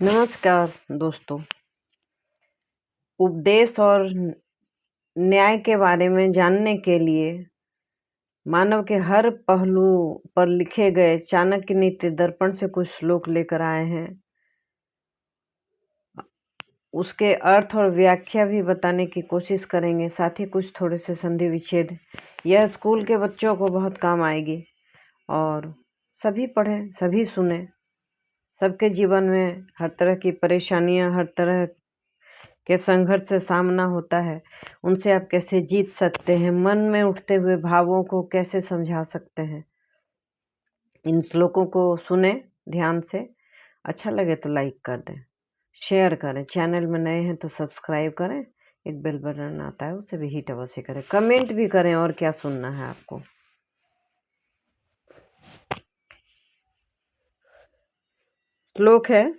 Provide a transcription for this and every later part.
नमस्कार दोस्तों। उपदेश और न्याय के बारे में जानने के लिए मानव के हर पहलू पर लिखे गए चाणक्य नीति दर्पण से कुछ श्लोक लेकर आए हैं। उसके अर्थ और व्याख्या भी बताने की कोशिश करेंगे, साथ ही कुछ थोड़े से संधि विच्छेद। यह स्कूल के बच्चों को बहुत काम आएगी और सभी पढ़ें, सभी सुने। सबके जीवन में हर तरह की परेशानियां, हर तरह के संघर्ष से सामना होता है। उनसे आप कैसे जीत सकते हैं, मन में उठते हुए भावों को कैसे समझा सकते हैं। इन श्लोकों को सुने ध्यान से। अच्छा लगे तो लाइक कर दें, शेयर करें। चैनल में नए हैं तो सब्सक्राइब करें। एक बेल बटन आता है, उसे भी हिट अवश्य करें। कमेंट भी करें और क्या सुनना है आपको। श्लोक है,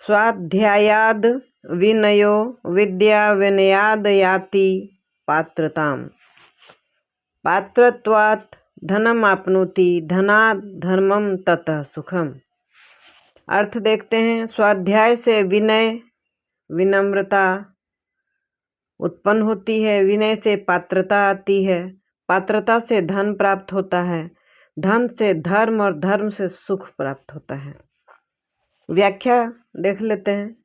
स्वाध्यायाद विनयो विद्या विनयाद याति पात्रताम, पात्रत्वात् धनम आपनोति, धनात् धर्मम ततः सुखम। अर्थ देखते हैं। स्वाध्याय से विनय, विनम्रता उत्पन्न होती है। विनय से पात्रता आती है। पात्रता से धन प्राप्त होता है। धन से धर्म और धर्म से सुख प्राप्त होता है। व्याख्या देख लेते हैं।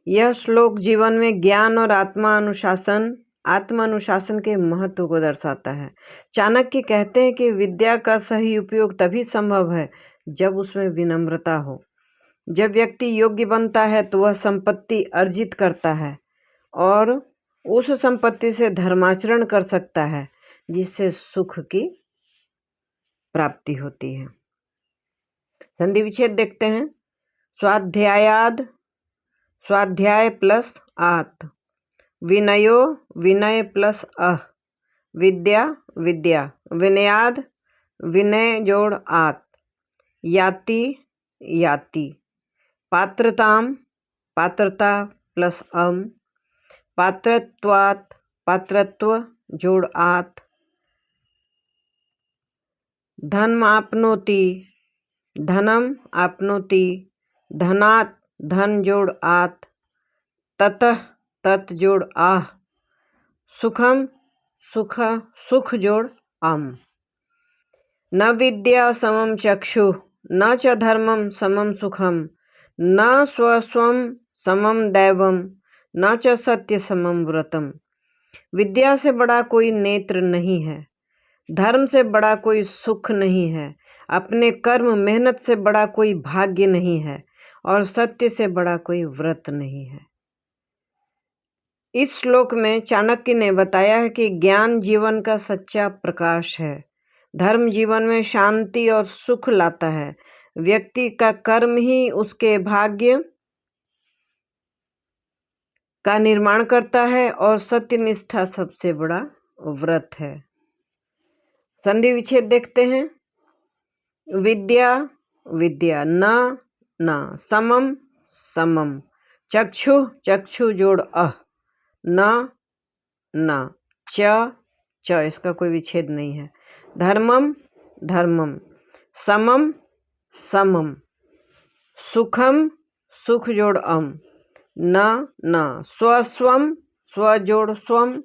यह श्लोक जीवन में ज्ञान और आत्मानुशासन के महत्व को दर्शाता है। चाणक्य कहते हैं कि विद्या का सही उपयोग तभी संभव है जब उसमें विनम्रता हो। जब व्यक्ति योग्य बनता है तो वह संपत्ति अर्जित करता है और उस संपत्ति से धर्माचरण कर सकता है, जिससे सुख की प्राप्ति होती है। संधि विच्छेद देखते हैं। स्वाध्यायाद, स्वाध्याय प्लस आत, विनयो विनय प्लस अह, विद्या विद्या, विनयाद विनय जोड़ आत, याति याति, पात्रताम पात्रता प्लस अम, पात्रत्वात् पात्रत्व जोड़ आत, धन आपनोति धनम आपनोति, धनात् धन जोड़ आत, ततः तत् जोड़ आह, सुखम सुख सुख जोड़ अम। न विद्या समम चक्षु, न च धर्मम समम सुखम, न स्वस्वम समम दैवम, न च सत्य समम व्रतम। विद्या से बड़ा कोई नेत्र नहीं है, धर्म से बड़ा कोई सुख नहीं है, अपने कर्म मेहनत से बड़ा कोई भाग्य नहीं है और सत्य से बड़ा कोई व्रत नहीं है। इस श्लोक में चाणक्य ने बताया है कि ज्ञान जीवन का सच्चा प्रकाश है। धर्म जीवन में शांति और सुख लाता है। व्यक्ति का कर्म ही उसके भाग्य का निर्माण करता है और सत्य निष्ठा सबसे बड़ा व्रत है। संधि विच्छेद देखते हैं। विद्या विद्या, न न, समम समम, चक्षु चक्षु जोड़ अह, न न, च इसका कोई विच्छेद नहीं है, धर्मम धर्मम, समम समम, सुखम सुख जोड़ अम, न न, स्वस्वम स्व जोड़ स्वम,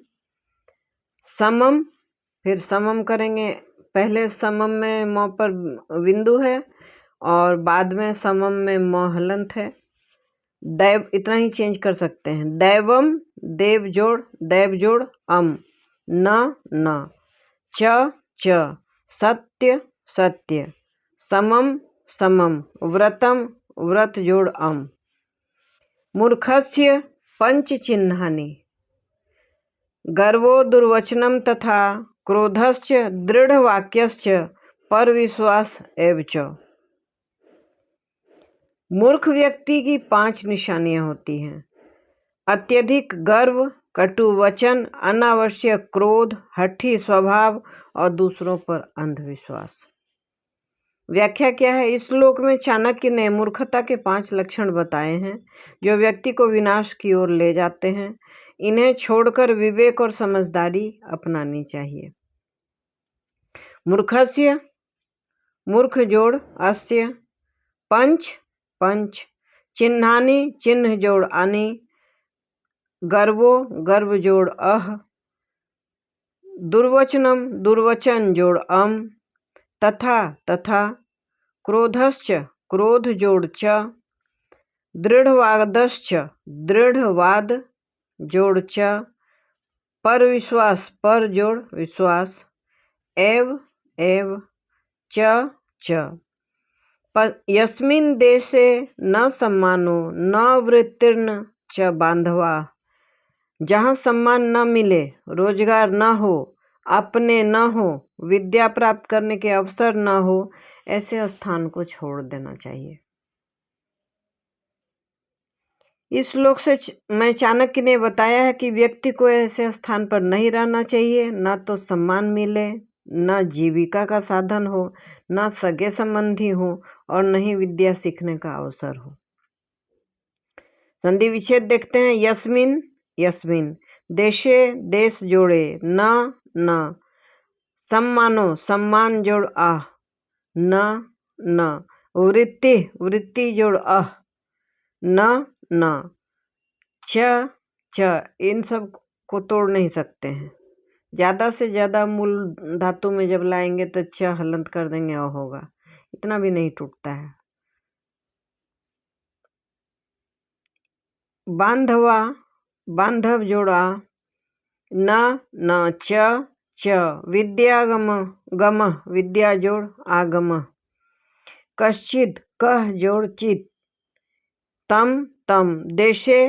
समम फिर समम करेंगे। पहले समम में म पर बिंदु है और बाद में समम में म हलंत है। दैव इतना ही चेंज कर सकते हैं। दैवम दैव जोड़ अम, न न, च सत्य सत्य, समम समम, व्रतम व्रत जोड़ अम। मूर्खस्य पंच चिन्हानि, गर्वो दुर्वचनम तथा क्रोधस्य दृढ़ वाक्यस्य पर विश्वास एव च। मूर्ख व्यक्ति की 5 निशानियां होती हैं। अत्यधिक गर्व, कटु वचन, अनावश्यक क्रोध, हठी स्वभाव और दूसरों पर अंधविश्वास। व्याख्या क्या है। इस श्लोक में चाणक्य ने मूर्खता के 5 लक्षण बताए हैं जो व्यक्ति को विनाश की ओर ले जाते हैं। इन्हें छोड़कर विवेक और समझदारी अपनानी चाहिए। मूर्खस्य मूर्ख जोड़ अस्य, पंच पंच, चिन्हानि चिन्ह जोड़ अनि, गर्वो गर्व जोड़ अह, दुर्वचनम दुर्वचन जोड़ अम, तथा तथा, क्रोधश्च क्रोध जोड़ च, दृढ़वादश्च दृढ़वाद जोड़ च, पर विश्वास पर जोड़ विश्वास, एव एव, च च, यस्मिन् देशे न सम्मानो न वृत्तिर्न च बांधवा, जहाँ सम्मान न मिले, रोजगार न हो, अपने न हो, विद्या प्राप्त करने के अवसर न हो, ऐसे स्थान को छोड़ देना चाहिए। इस श्लोक से मैं चाणक्य ने बताया है कि व्यक्ति को ऐसे स्थान पर नहीं रहना चाहिए, ना तो सम्मान मिले, न जीविका का साधन हो, न सगे संबंधी हो, और न ही विद्या सीखने का अवसर हो। संधि विच्छेद देखते हैं। यस्मिन यस्मिन, देशे देश जोड़े, न न, सम्मानो सम्मान जोड़ आह, न न, वृत्ति वृत्ति जोड़ अह, न न, च च, इन सब को तोड़ नहीं सकते हैं। ज़्यादा से ज़्यादा मूल धातु में जब लाएंगे तो च हलंत कर देंगे और होगा, इतना भी नहीं टूटता है। बांधवा बांधव जोड़ा, न न, च च, विद्यागम गम विद्या जोड़ आगम, कश्चिद कह जोड़ चित, तम तम, देशे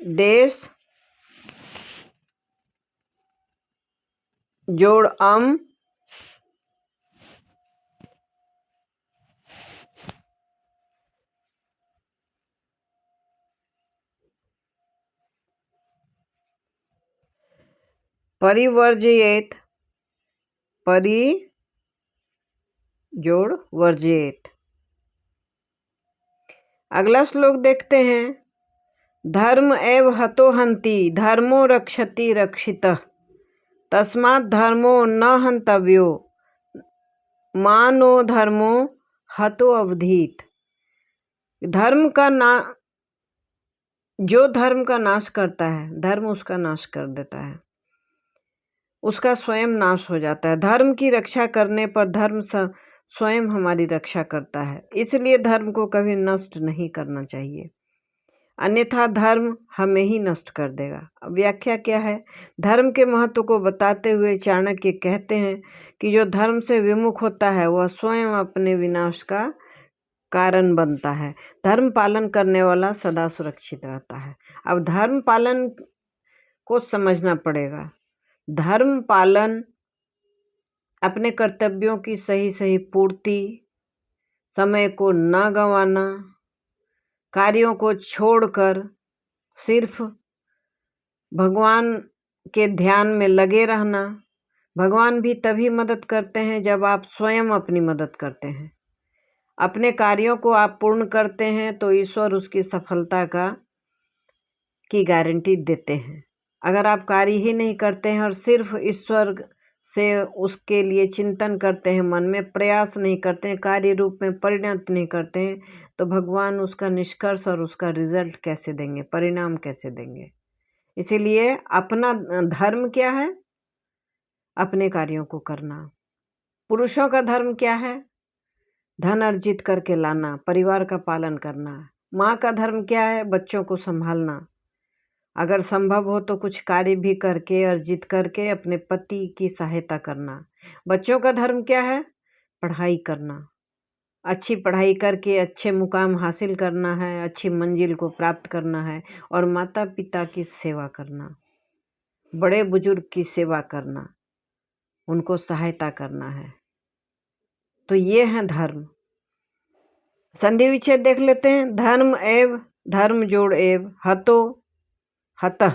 देश जोड़ अम, परिवर्जयेत परि जोड़ वर्जयेत। अगला श्लोक देखते हैं। धर्म एव हतो हन्ति, धर्मो रक्षति रक्षितः, तस्मात् धर्मो न हन्तव्यो, मानो धर्मो हतो अवधीत। धर्म का जो धर्म का नाश करता है, धर्म उसका नाश कर देता है, उसका स्वयं नाश हो जाता है। धर्म की रक्षा करने पर धर्म स्वयं हमारी रक्षा करता है, इसलिए धर्म को कभी नष्ट नहीं करना चाहिए, अन्यथा धर्म हमें ही नष्ट कर देगा। अब व्याख्या क्या है? धर्म के महत्व को बताते हुए चाणक्य कहते हैं कि जो धर्म से विमुख होता है वह स्वयं अपने विनाश का कारण बनता है। धर्म पालन करने वाला सदा सुरक्षित रहता है। अब धर्म पालन को समझना पड़ेगा। धर्म पालन अपने कर्तव्यों की सही सही पूर्ति, समय को न गंवाना, कार्यों को छोड़कर सिर्फ भगवान के ध्यान में लगे रहना। भगवान भी तभी मदद करते हैं जब आप स्वयं अपनी मदद करते हैं। अपने कार्यों को आप पूर्ण करते हैं तो ईश्वर उसकी सफलता की गारंटी देते हैं। अगर आप कार्य ही नहीं करते हैं और सिर्फ ईश्वर से उसके लिए चिंतन करते हैं, मन में प्रयास नहीं करते हैं, कार्य रूप में परिणत नहीं करते हैं, तो भगवान उसका निष्कर्ष और उसका रिजल्ट कैसे देंगे, परिणाम कैसे देंगे। इसीलिए अपना धर्म क्या है? अपने कार्यों को करना। पुरुषों का धर्म क्या है? धन अर्जित करके लाना, परिवार का पालन करना। माँ का धर्म क्या है? बच्चों को संभालना, अगर संभव हो तो कुछ कार्य भी करके अर्जित करके अपने पति की सहायता करना। बच्चों का धर्म क्या है? पढ़ाई करना, अच्छी पढ़ाई करके अच्छे मुकाम हासिल करना है, अच्छी मंजिल को प्राप्त करना है, और माता पिता की सेवा करना, बड़े बुजुर्ग की सेवा करना, उनको सहायता करना है। तो ये है धर्म। संधि विच्छेद देख लेते हैं। धर्म एव, धर्म जोड़ एव, हतो हतः,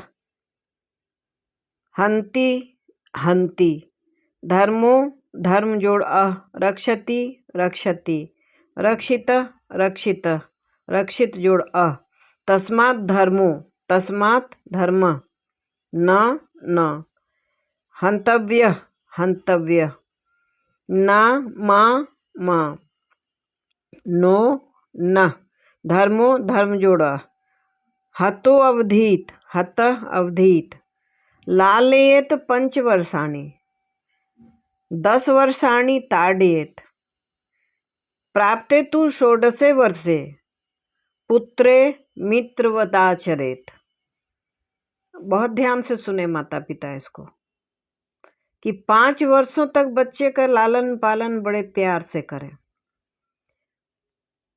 हन्ति हन्ति, धर्मो धर्म जोड़ अह, रक्षति रक्षति, रक्षितः रक्षितः, रक्षित जोड़ अह, तस्मात् धर्मो तस्मात् धर्म, न न, हन्तव्यः हन्तव्यः, न मा मा, नो न, धर्मो धर्म जोड़ हतो अवधीत हतः अवधीत लालयेत 5 वर्षाणि 10 वर्षाणि ताडयेत प्राप्ते तु 16 वर्षे पुत्रे मित्रवताचरेत। बहुत ध्यान से सुने माता पिता इसको कि 5 वर्षों तक बच्चे का लालन पालन बड़े प्यार से करें,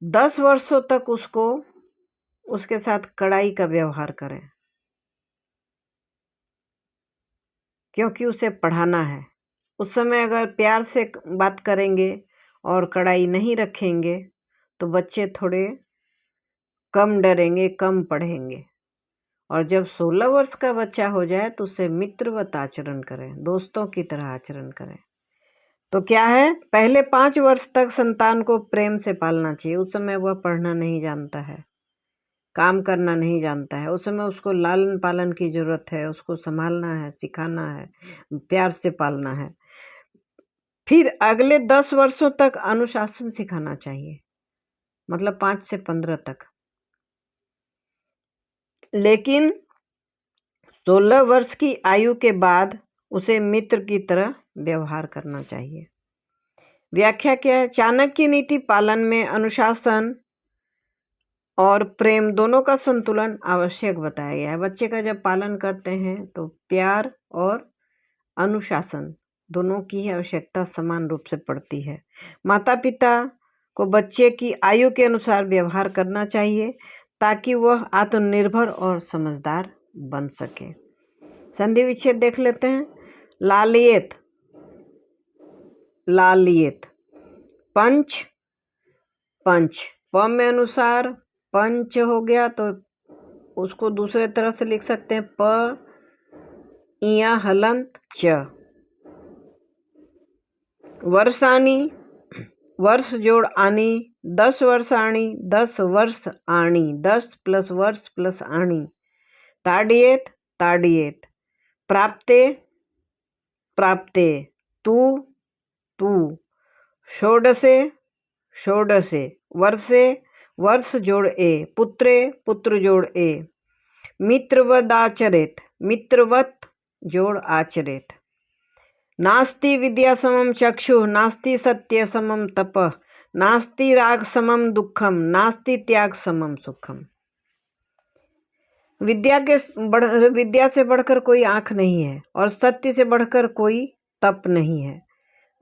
10 वर्षों तक उसके साथ कड़ाई का व्यवहार करें, क्योंकि उसे पढ़ाना है। उस समय अगर प्यार से बात करेंगे और कड़ाई नहीं रखेंगे तो बच्चे थोड़े कम डरेंगे, कम पढ़ेंगे। और जब 16 वर्ष का बच्चा हो जाए तो उसे मित्रवत आचरण करें, दोस्तों की तरह आचरण करें। तो क्या है, पहले 5 वर्ष तक संतान को प्रेम से पालना चाहिए। उस समय वह पढ़ना नहीं जानता है, काम करना नहीं जानता है, उस समय उसको लालन पालन की जरूरत है, उसको संभालना है, सिखाना है, प्यार से पालना है। फिर अगले 10 वर्षों तक अनुशासन सिखाना चाहिए, मतलब 5 से 15 तक। लेकिन 16 वर्ष की आयु के बाद उसे मित्र की तरह व्यवहार करना चाहिए। व्याख्या क्या है? चाणक्य नीति पालन में अनुशासन और प्रेम दोनों का संतुलन आवश्यक बताया गया है। बच्चे का जब पालन करते हैं तो प्यार और अनुशासन दोनों की आवश्यकता समान रूप से पड़ती है। माता पिता को बच्चे की आयु के अनुसार व्यवहार करना चाहिए ताकि वह आत्मनिर्भर और समझदार बन सके। संधि विच्छेद देख लेते हैं। लालियत लालियत, पंच पंच, प में अनुसार पंच हो गया तो उसको दूसरे तरह से लिख सकते हैं प इया हलंत च। वर्षाणी, वर्ष जोड़ आनी, 10 वर्षाणी 10 वर्ष आणी, 10 प्लस वर्ष प्लस आणी। ताड़येत ताड़येत, प्राप्ते प्राप्ते, तू तू, षोडशे षोडशे, वर्षे वर्ष जोड़ ए, पुत्रे पुत्र जोड़ ए, मित्रवदाचरेत मित्रवत जोड़ आचरेत। नास्ति विद्या समम चक्षु, नास्ति सत्य समम तपः, नास्ति राग समम दुखम, नास्ति त्याग समम सुखम। विद्या से बढ़कर कोई आँख नहीं है और सत्य से बढ़कर कोई तप नहीं है।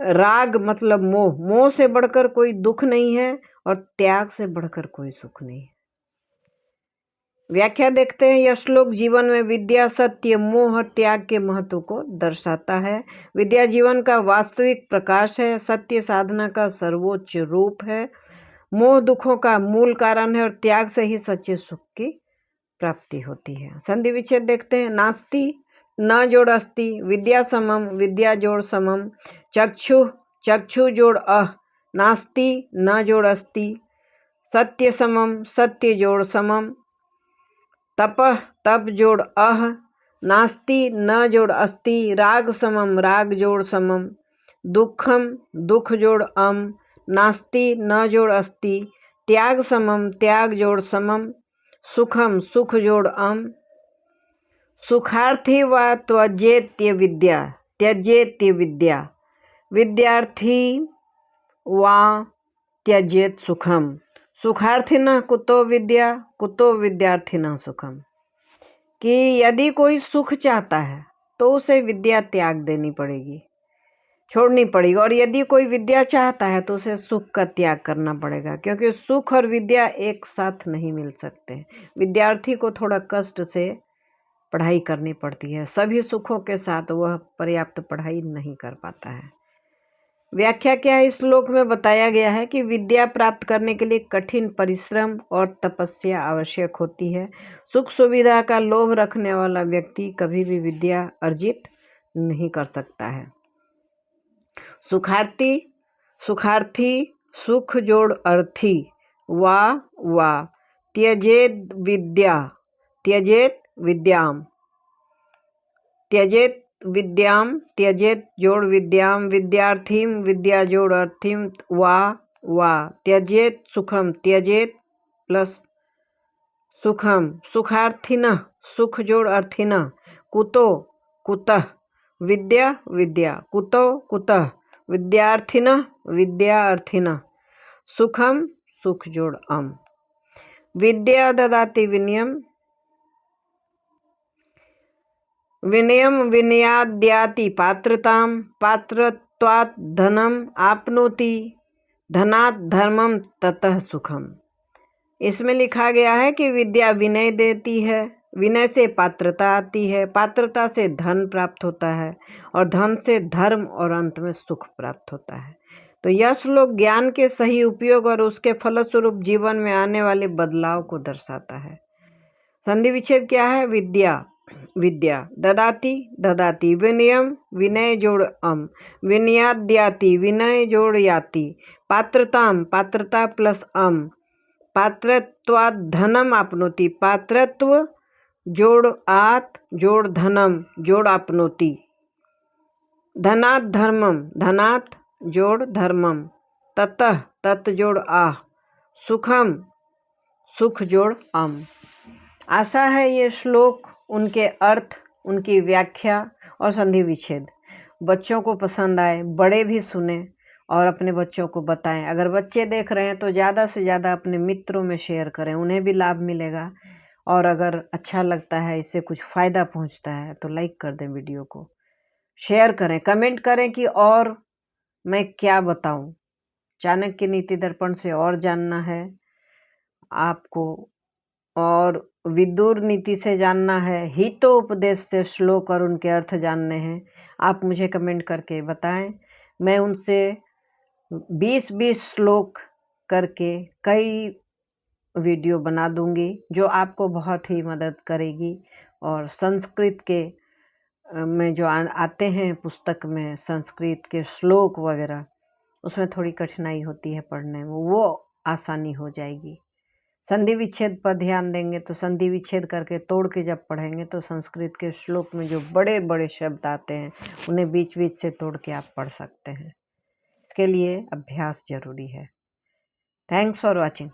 राग मतलब मोह, मोह से बढ़कर कोई दुख नहीं है और त्याग से बढ़कर कोई सुख नहीं है। व्याख्या देखते हैं। यह श्लोक जीवन में विद्या, सत्य, मोह और त्याग के महत्व को दर्शाता है। विद्या जीवन का वास्तविक प्रकाश है, सत्य साधना का सर्वोच्च रूप है, मोह दुखों का मूल कारण है और त्याग से ही सच्चे सुख की प्राप्ति होती है। संधि विच्छेद देखते हैं। नास्ति न जोड़ अस्ति, विद्या समम विद्या जोड़ समम, चक्षु चक्षु जोड़ अह, नास्ति न जोड़ अस्ति, सत्य समम सत्य जोड़ समम, तपः तप जोड़ अह, नास्ति न जोड़ अस्ति, राग समम राग जोड़ समम, दुखम दुख जोड़ अम, नास्ति न जोड़ अस्ति, त्याग समम त्याग जोड़ समम, सुखम सुख जोड़ अम। सुखार्थी व त्यजेत्य विद्या, त्यजेत्य विद्या, विद्यार्थी वा त्यजेत सुखम, सुखार्थिनः कुतो विद्या कुतो विद्यार्थिनः सुखम। कि यदि कोई सुख चाहता है तो उसे विद्या त्याग देनी पड़ेगी, छोड़नी पड़ेगी, और यदि कोई विद्या चाहता है तो उसे सुख का त्याग करना पड़ेगा, क्योंकि सुख और विद्या एक साथ नहीं मिल सकते। विद्यार्थी को थोड़ा कष्ट से पढ़ाई करनी पड़ती है, सभी सुखों के साथ वह पर्याप्त पढ़ाई नहीं कर पाता है। व्याख्या क्या है? इस श्लोक में बताया गया है कि विद्या प्राप्त करने के लिए कठिन परिश्रम और तपस्या आवश्यक होती है। सुख सुविधा का लोभ रखने वाला व्यक्ति कभी भी विद्या अर्जित नहीं कर सकता है। सुखार्थी सुखार्थी, सुख जोड़ अर्थी, वा त्यजेत विद्या त्यजेत विद्याम, त्यजेत विद्याम त्यजेत जोड़ विद्याम, विद्यार्थीम विद्या जोड़ अर्थीम, वा त्यजेत सुखम त्यजेत प्लस सुखम, सुखार्थिनः, सुख जोड़ अर्थिनः, कुतो कुतः, विद्या विद्या, कुतो कुतः, विद्यार्थिनः विद्यार्थिनः, सुखम सुख जोड़ अम, विद्या ददाति विनयम, विनयम विनयाद्याति पात्रताम, पात्रत्वात् धनम आपनोति, धनात् धर्मम ततः सुखम। इसमें लिखा गया है कि विद्या विनय देती है, विनय से पात्रता आती है, पात्रता से धन प्राप्त होता है और धन से धर्म और अंत में सुख प्राप्त होता है। तो यह श्लोक ज्ञान के सही उपयोग और उसके फलस्वरूप जीवन में आने वाले बदलाव को दर्शाता है। संधि विच्छेद क्या है? विद्या विद्या, ददाति ददाति, विनयम विनय जोड़ अम, विनयाद्याति विनय जोड़ याति, पात्रताम पात्रता प्लस अम, पात्रत्वात् धनम आपनोति, पात्रत्व जोड़ आत जोड़ धनम जोड़ आपनोति, धनात् धर्मम धनात् जोड़ धर्मम, ततः तत् जोड़ आह, सुखम सुख जोड़ अम। आशा है ये श्लोक, उनके अर्थ, उनकी व्याख्या और संधि विच्छेद बच्चों को पसंद आए, बड़े भी सुने और अपने बच्चों को बताएं। अगर बच्चे देख रहे हैं तो ज़्यादा से ज़्यादा अपने मित्रों में शेयर करें, उन्हें भी लाभ मिलेगा। और अगर अच्छा लगता है, इससे कुछ फ़ायदा पहुंचता है तो लाइक कर दें, वीडियो को शेयर करें, कमेंट करें कि और मैं क्या बताऊं। चाणक्य नीति दर्पण से और जानना है आपको, और विदुर नीति से जानना है, हितोपदेश से श्लोक और उनके अर्थ जानने हैं, आप मुझे कमेंट करके बताएं। मैं उनसे 20-20 श्लोक करके कई वीडियो बना दूंगी जो आपको बहुत ही मदद करेगी। और संस्कृत के में जो आते हैं पुस्तक में संस्कृत के श्लोक वगैरह, उसमें थोड़ी कठिनाई होती है पढ़ने में, वो आसानी हो जाएगी। संधि विच्छेद पर ध्यान देंगे तो संधि विच्छेद करके तोड़ के जब पढ़ेंगे तो संस्कृत के श्लोक में जो बड़े बड़े शब्द आते हैं उन्हें बीच बीच से तोड़ के आप पढ़ सकते हैं। इसके लिए अभ्यास जरूरी है। Thanks for watching.